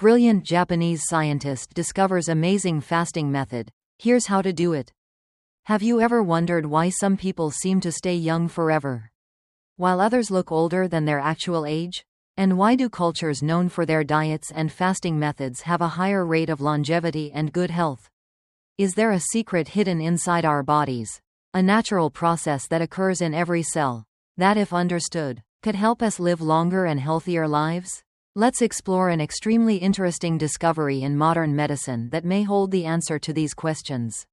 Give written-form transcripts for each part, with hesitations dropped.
Brilliant Japanese scientist discovers amazing fasting method. Here's how to do it. Have you ever wondered why some people seem to stay young forever, while others look older than their actual age? And why do cultures known for their diets and fasting methods have a higher rate of longevity and good health? Is there a secret hidden inside our bodies? A natural process that occurs in every cell, that if understood, could help us live longer and healthier lives? Let's explore an extremely interesting discovery in modern medicine that may hold the answer to these questions.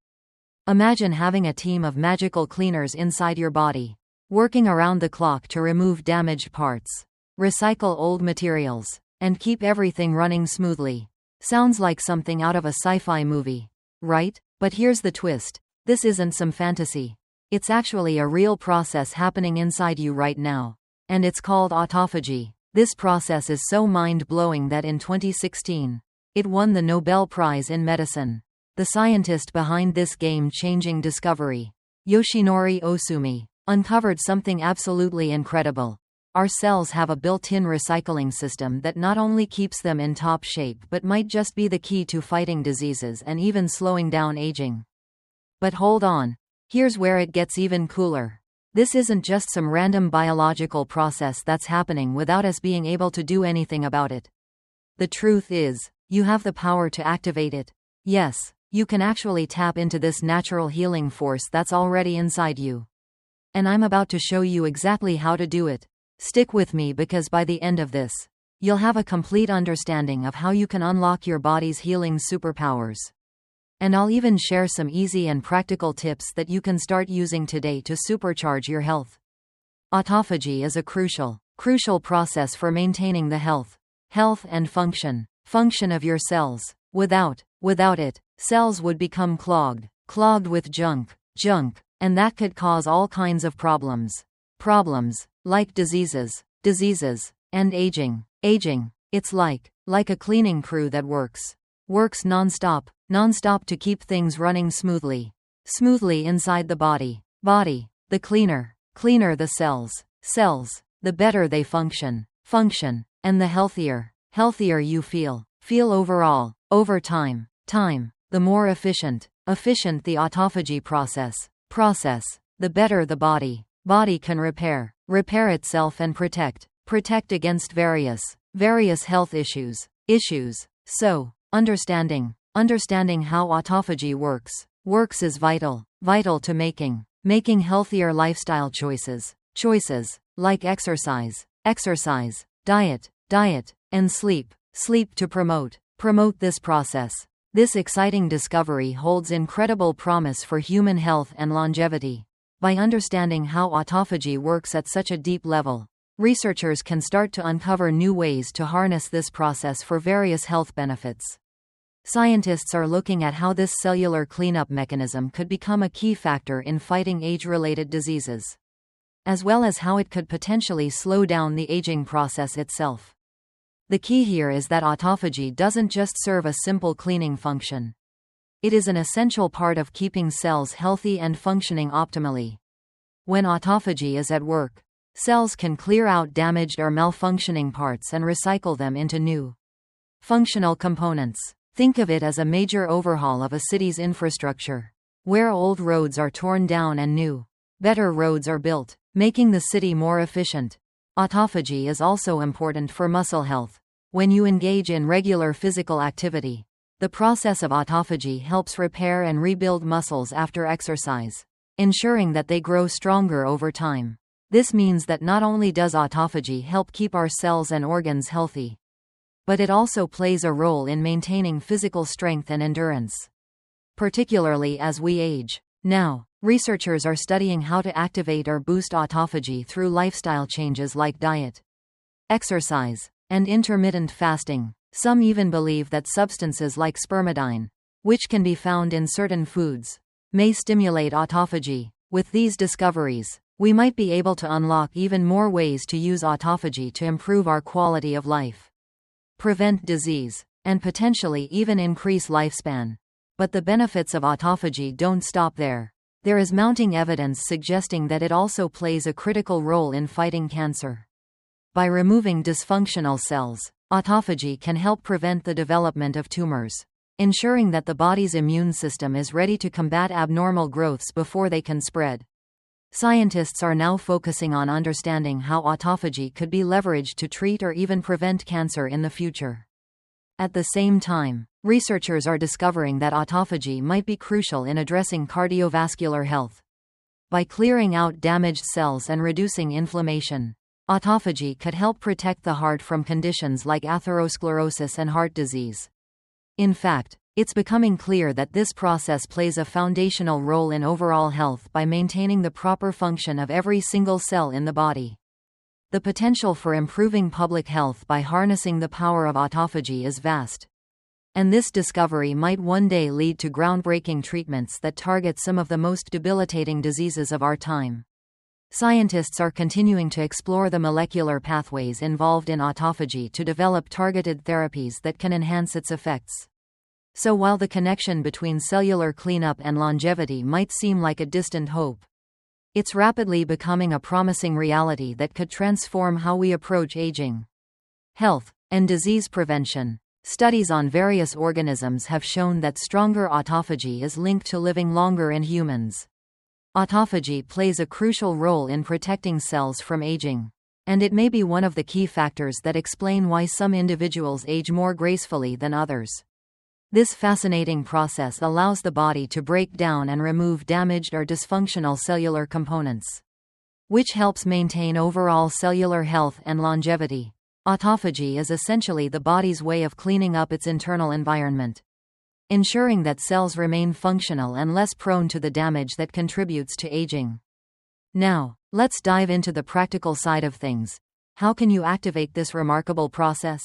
Imagine having a team of magical cleaners inside your body, working around the clock to remove damaged parts, recycle old materials, and keep everything running smoothly. Sounds like something out of a sci-fi movie, right? But here's the twist. This isn't some fantasy. It's actually a real process happening inside you right now. And it's called autophagy. This process is so mind-blowing that in 2016, it won the Nobel Prize in Medicine. The scientist behind this game-changing discovery, Yoshinori Osumi, uncovered something absolutely incredible. Our cells have a built-in recycling system that not only keeps them in top shape but might just be the key to fighting diseases and even slowing down aging. But hold on. Here's where it gets even cooler. This isn't just some random biological process that's happening without us being able to do anything about it. The truth is, you have the power to activate it. Yes, you can actually tap into this natural healing force that's already inside you. And I'm about to show you exactly how to do it. Stick with me because by the end of this, you'll have a complete understanding of how you can unlock your body's healing superpowers. And I'll even share some easy and practical tips that you can start using today to supercharge your health. Autophagy is a crucial process for maintaining the health and function of your cells. Without it, cells would become clogged with junk, and that could cause all kinds of problems like diseases, and aging. It's like a cleaning crew that works non-stop to keep things running smoothly inside the body, the cleaner the cells, the better they function, and the healthier you feel overall, over time, the more efficient the autophagy process, the better the body can repair itself and protect against various health issues. So, understanding how autophagy works is vital to making healthier lifestyle choices like exercise, diet, and sleep to promote this process. This exciting discovery holds incredible promise for human health and longevity. By understanding how autophagy works at such a deep level, researchers can start to uncover new ways to harness this process for various health benefits. Scientists are looking at how this cellular cleanup mechanism could become a key factor in fighting age-related diseases, as well as how it could potentially slow down the aging process itself. The key here is that autophagy doesn't just serve a simple cleaning function. It is an essential part of keeping cells healthy and functioning optimally. When autophagy is at work, cells can clear out damaged or malfunctioning parts and recycle them into new, functional components. Think of it as a major overhaul of a city's infrastructure, where old roads are torn down and new, better roads are built, making the city more efficient. Autophagy is also important for muscle health. When you engage in regular physical activity, the process of autophagy helps repair and rebuild muscles after exercise, ensuring that they grow stronger over time. This means that not only does autophagy help keep our cells and organs healthy, but it also plays a role in maintaining physical strength and endurance, particularly as we age. Now, researchers are studying how to activate or boost autophagy through lifestyle changes like diet, exercise, and intermittent fasting. Some even believe that substances like spermidine, which can be found in certain foods, may stimulate autophagy. With these discoveries, we might be able to unlock even more ways to use autophagy to improve our quality of life, prevent disease, and potentially even increase lifespan. But the benefits of autophagy don't stop there. There is mounting evidence suggesting that it also plays a critical role in fighting cancer. By removing dysfunctional cells, autophagy can help prevent the development of tumors, ensuring that the body's immune system is ready to combat abnormal growths before they can spread. Scientists are now focusing on understanding how autophagy could be leveraged to treat or even prevent cancer in the future. At the same time, researchers are discovering that autophagy might be crucial in addressing cardiovascular health. By clearing out damaged cells and reducing inflammation, autophagy could help protect the heart from conditions like atherosclerosis and heart disease. In fact, it's becoming clear that this process plays a foundational role in overall health by maintaining the proper function of every single cell in the body. The potential for improving public health by harnessing the power of autophagy is vast. And this discovery might one day lead to groundbreaking treatments that target some of the most debilitating diseases of our time. Scientists are continuing to explore the molecular pathways involved in autophagy to develop targeted therapies that can enhance its effects. So while the connection between cellular cleanup and longevity might seem like a distant hope, it's rapidly becoming a promising reality that could transform how we approach aging, health, and disease prevention. Studies on various organisms have shown that stronger autophagy is linked to living longer in humans. Autophagy plays a crucial role in protecting cells from aging, and it may be one of the key factors that explain why some individuals age more gracefully than others. This fascinating process allows the body to break down and remove damaged or dysfunctional cellular components, which helps maintain overall cellular health and longevity. Autophagy is essentially the body's way of cleaning up its internal environment, ensuring that cells remain functional and less prone to the damage that contributes to aging. Now, let's dive into the practical side of things. How can you activate this remarkable process?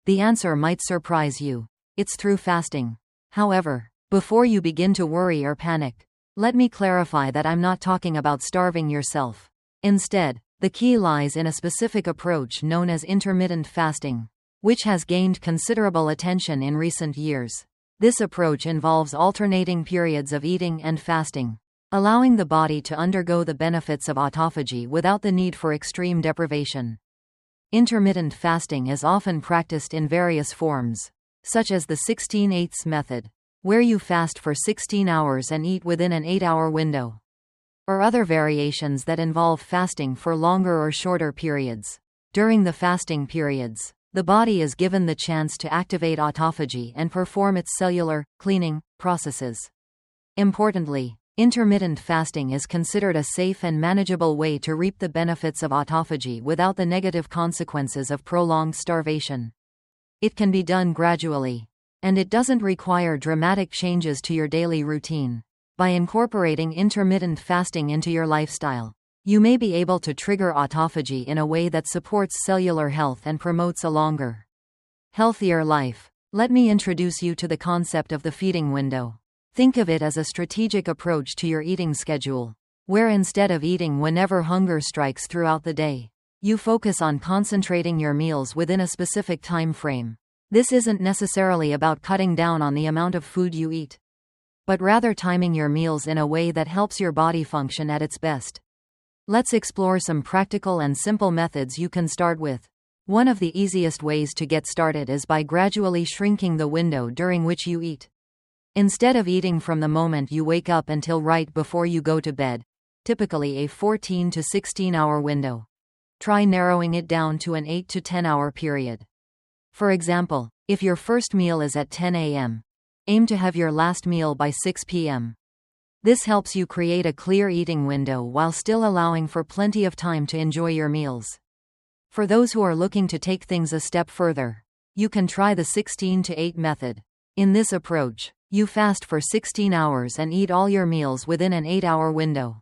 The answer might surprise you. It's through fasting. However, before you begin to worry or panic, let me clarify that I'm not talking about starving yourself. Instead, the key lies in a specific approach known as intermittent fasting, which has gained considerable attention in recent years. This approach involves alternating periods of eating and fasting, allowing the body to undergo the benefits of autophagy without the need for extreme deprivation. Intermittent fasting is often practiced in various forms, such as the 16/8 method, where you fast for 16 hours and eat within an 8-hour window, or other variations that involve fasting for longer or shorter periods. During the fasting periods, the body is given the chance to activate autophagy and perform its cellular cleaning processes. Importantly, intermittent fasting is considered a safe and manageable way to reap the benefits of autophagy without the negative consequences of prolonged starvation. It can be done gradually, and it doesn't require dramatic changes to your daily routine. By incorporating intermittent fasting into your lifestyle, you may be able to trigger autophagy in a way that supports cellular health and promotes a longer, healthier life. Let me introduce you to the concept of the feeding window. Think of it as a strategic approach to your eating schedule, where instead of eating whenever hunger strikes throughout the day, you focus on concentrating your meals within a specific time frame. This isn't necessarily about cutting down on the amount of food you eat, but rather timing your meals in a way that helps your body function at its best. Let's explore some practical and simple methods you can start with. One of the easiest ways to get started is by gradually shrinking the window during which you eat. Instead of eating from the moment you wake up until right before you go to bed, typically a 14 to 16-hour window, try narrowing it down to an 8 to 10-hour period. For example, if your first meal is at 10 a.m., aim to have your last meal by 6 p.m. This helps you create a clear eating window while still allowing for plenty of time to enjoy your meals. For those who are looking to take things a step further, you can try the 16-8 method. In this approach, you fast for 16 hours and eat all your meals within an 8-hour window.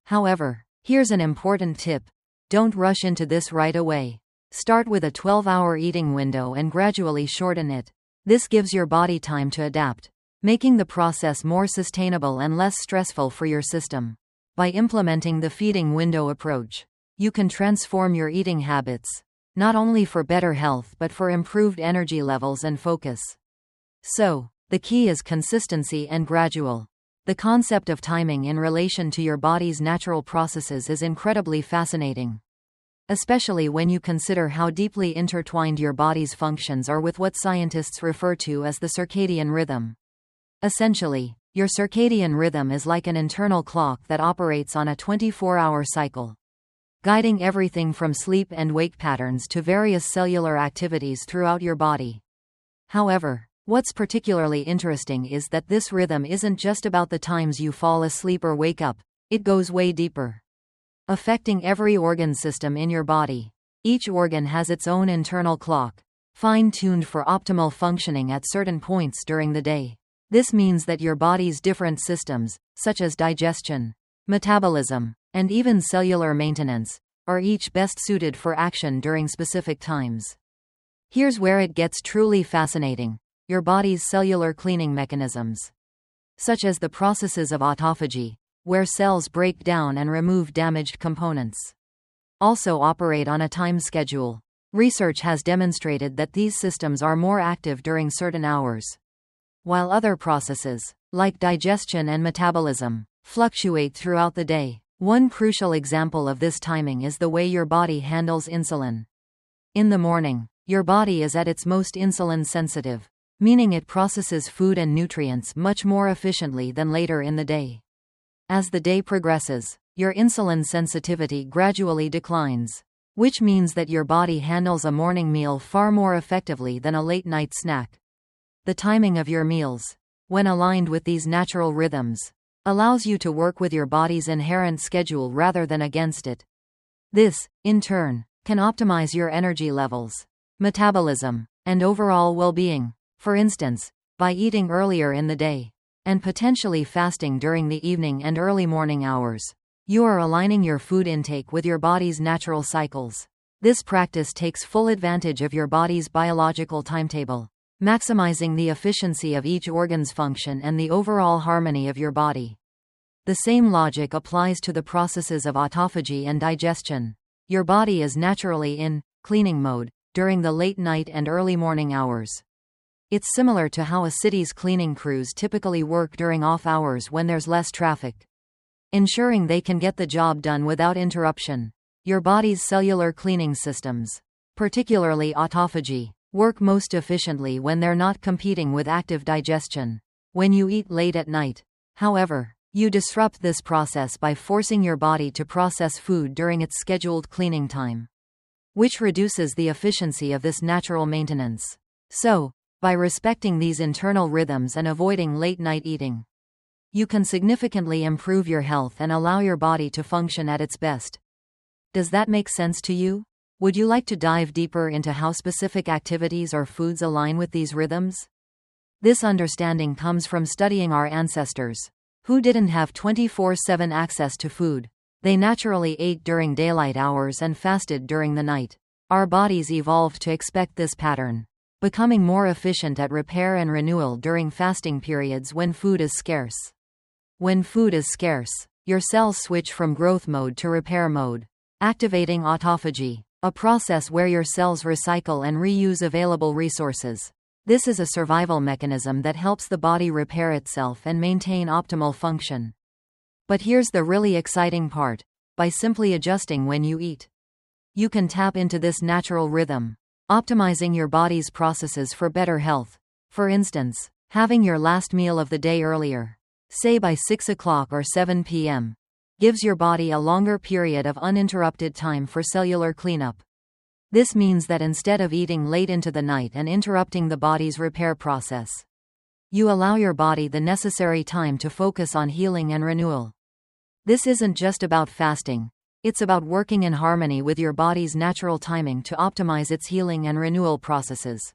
However, here's an important tip. Don't rush into this right away. Start with a 12-hour eating window and gradually shorten it. This gives your body time to adapt, making the process more sustainable and less stressful for your system. By implementing the feeding window approach, you can transform your eating habits, not only for better health but for improved energy levels and focus. So, the key is consistency and gradual. The concept of timing in relation to your body's natural processes is incredibly fascinating. especially when you consider how deeply intertwined your body's functions are with what scientists refer to as the circadian rhythm. Essentially, your circadian rhythm is like an internal clock that operates on a 24-hour cycle, guiding everything from sleep and wake patterns to various cellular activities throughout your body. However, what's particularly interesting is that this rhythm isn't just about the times you fall asleep or wake up, it goes way deeper, affecting every organ system in your body. Each organ has its own internal clock, fine-tuned for optimal functioning at certain points during the day. This means that your body's different systems, such as digestion, metabolism, and even cellular maintenance, are each best suited for action during specific times. Here's where it gets truly fascinating: your body's cellular cleaning mechanisms, such as the processes of autophagy, where cells break down and remove damaged components, also operate on a time schedule. Research has demonstrated that these systems are more active during certain hours, while other processes, like digestion and metabolism, fluctuate throughout the day. One crucial example of this timing is the way your body handles insulin. In the morning, your body is at its most insulin sensitive, meaning it processes food and nutrients much more efficiently than later in the day. As the day progresses, your insulin sensitivity gradually declines, which means that your body handles a morning meal far more effectively than a late-night snack. The timing of your meals, when aligned with these natural rhythms, allows you to work with your body's inherent schedule rather than against it. This, in turn, can optimize your energy levels, metabolism, and overall well-being. For instance, by eating earlier in the day, and potentially fasting during the evening and early morning hours, you are aligning your food intake with your body's natural cycles. This practice takes full advantage of your body's biological timetable, maximizing the efficiency of each organ's function and the overall harmony of your body. The same logic applies to the processes of autophagy and digestion. Your body is naturally in cleaning mode during the late night and early morning hours. It's similar to how a city's cleaning crews typically work during off hours when there's less traffic, ensuring they can get the job done without interruption. Your body's cellular cleaning systems, particularly autophagy, work most efficiently when they're not competing with active digestion. When you eat late at night, however, you disrupt this process by forcing your body to process food during its scheduled cleaning time, which reduces the efficiency of this natural maintenance. So, by respecting these internal rhythms and avoiding late-night eating, you can significantly improve your health and allow your body to function at its best. Does that make sense to you? Would you like to dive deeper into how specific activities or foods align with these rhythms? This understanding comes from studying our ancestors, who didn't have 24/7 access to food. They naturally ate during daylight hours and fasted during the night. Our bodies evolved to expect this pattern, becoming more efficient at repair and renewal during fasting periods when food is scarce. When food is scarce, your cells switch from growth mode to repair mode, activating autophagy, a process where your cells recycle and reuse available resources. This is a survival mechanism that helps the body repair itself and maintain optimal function. But here's the really exciting part: by simply adjusting when you eat, you can tap into this natural rhythm, optimizing your body's processes for better health. For instance, having your last meal of the day earlier, say by 6 o'clock or 7 p.m., gives your body a longer period of uninterrupted time for cellular cleanup. This means that instead of eating late into the night and interrupting the body's repair process, you allow your body the necessary time to focus on healing and renewal. This isn't just about fasting, it's about working in harmony with your body's natural timing to optimize its healing and renewal processes.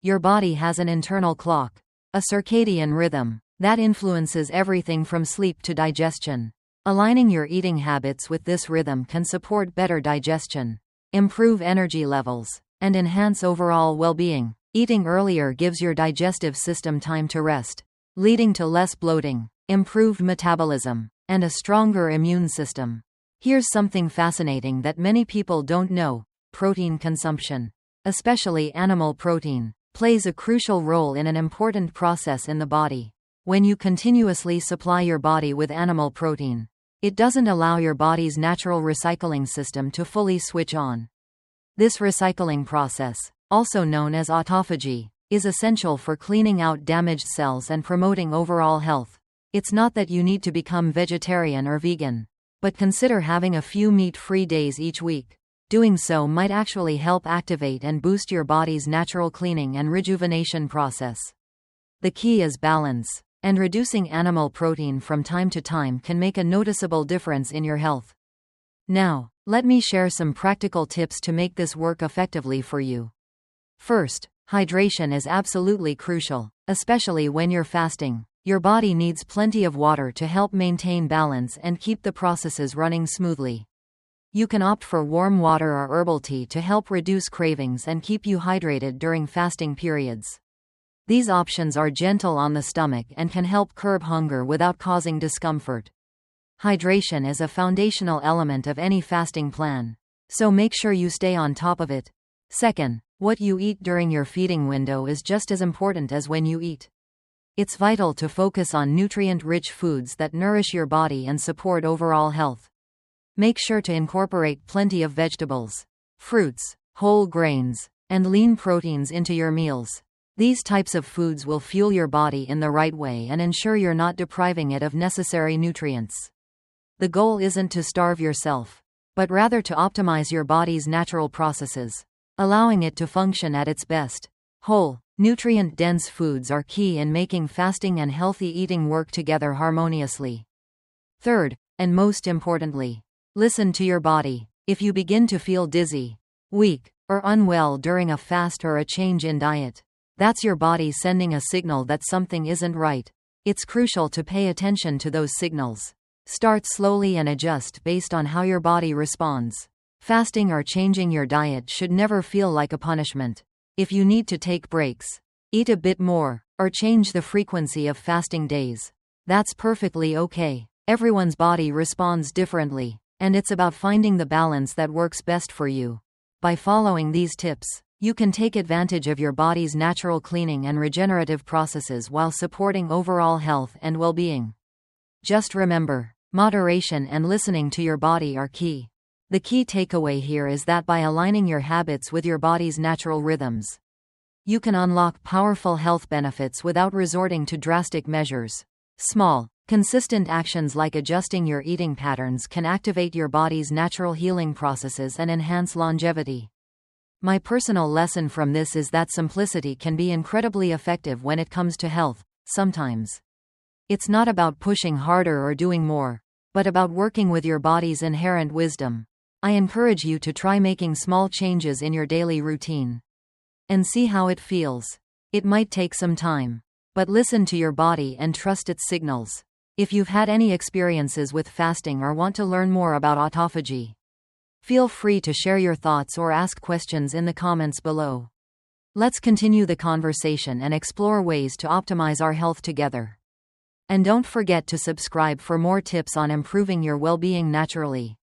Your body has an internal clock, a circadian rhythm, that influences everything from sleep to digestion. Aligning your eating habits with this rhythm can support better digestion, improve energy levels, and enhance overall well-being. Eating earlier gives your digestive system time to rest, leading to less bloating, improved metabolism, and a stronger immune system. Here's something fascinating that many people don't know: protein consumption, especially animal protein, plays a crucial role in an important process in the body. When you continuously supply your body with animal protein, It doesn't allow your body's natural recycling system to fully switch on. This recycling process, also known as autophagy, is essential for cleaning out damaged cells and promoting overall health. It's not that you need to become vegetarian or vegan, but consider having a few meat-free days each week. Doing so might actually help activate and boost your body's natural cleaning and rejuvenation process. The key is balance, and reducing animal protein from time to time can make a noticeable difference in your health. Now, let me share some practical tips to make this work effectively for you. First, hydration is absolutely crucial, especially when you're fasting. Your body needs plenty of water to help maintain balance and keep the processes running smoothly. You can opt for warm water or herbal tea to help reduce cravings and keep you hydrated during fasting periods. These options are gentle on the stomach and can help curb hunger without causing discomfort. Hydration is a foundational element of any fasting plan, so make sure you stay on top of it. Second, what you eat during your feeding window is just as important as when you eat. It's vital to focus on nutrient-rich foods that nourish your body and support overall health. Make sure to incorporate plenty of vegetables, fruits, whole grains, and lean proteins into your meals. These types of foods will fuel your body in the right way and ensure you're not depriving it of necessary nutrients. The goal isn't to starve yourself, but rather to optimize your body's natural processes, allowing it to function at its best. Whole, nutrient-dense foods are key in making fasting and healthy eating work together harmoniously. Third, and most importantly, listen to your body. If you begin to feel dizzy, weak, or unwell during a fast or a change in diet, that's your body sending a signal that something isn't right. It's crucial to pay attention to those signals. Start slowly and adjust based on how your body responds. Fasting or changing your diet should never feel like a punishment. If you need to take breaks, eat a bit more, or change the frequency of fasting days, that's perfectly okay. Everyone's body responds differently, and it's about finding the balance that works best for you. By following these tips, you can take advantage of your body's natural cleaning and regenerative processes while supporting overall health and well-being. Just remember, moderation and listening to your body are key. The key takeaway here is that by aligning your habits with your body's natural rhythms, you can unlock powerful health benefits without resorting to drastic measures. Small, consistent actions like adjusting your eating patterns can activate your body's natural healing processes and enhance longevity. My personal lesson from this is that simplicity can be incredibly effective when it comes to health. Sometimes it's not about pushing harder or doing more, but about working with your body's inherent wisdom. I encourage you to try making small changes in your daily routine and see how it feels. It might take some time, but listen to your body and trust its signals. If you've had any experiences with fasting or want to learn more about autophagy, feel free to share your thoughts or ask questions in the comments below. Let's continue the conversation and explore ways to optimize our health together. And don't forget to subscribe for more tips on improving your well-being naturally.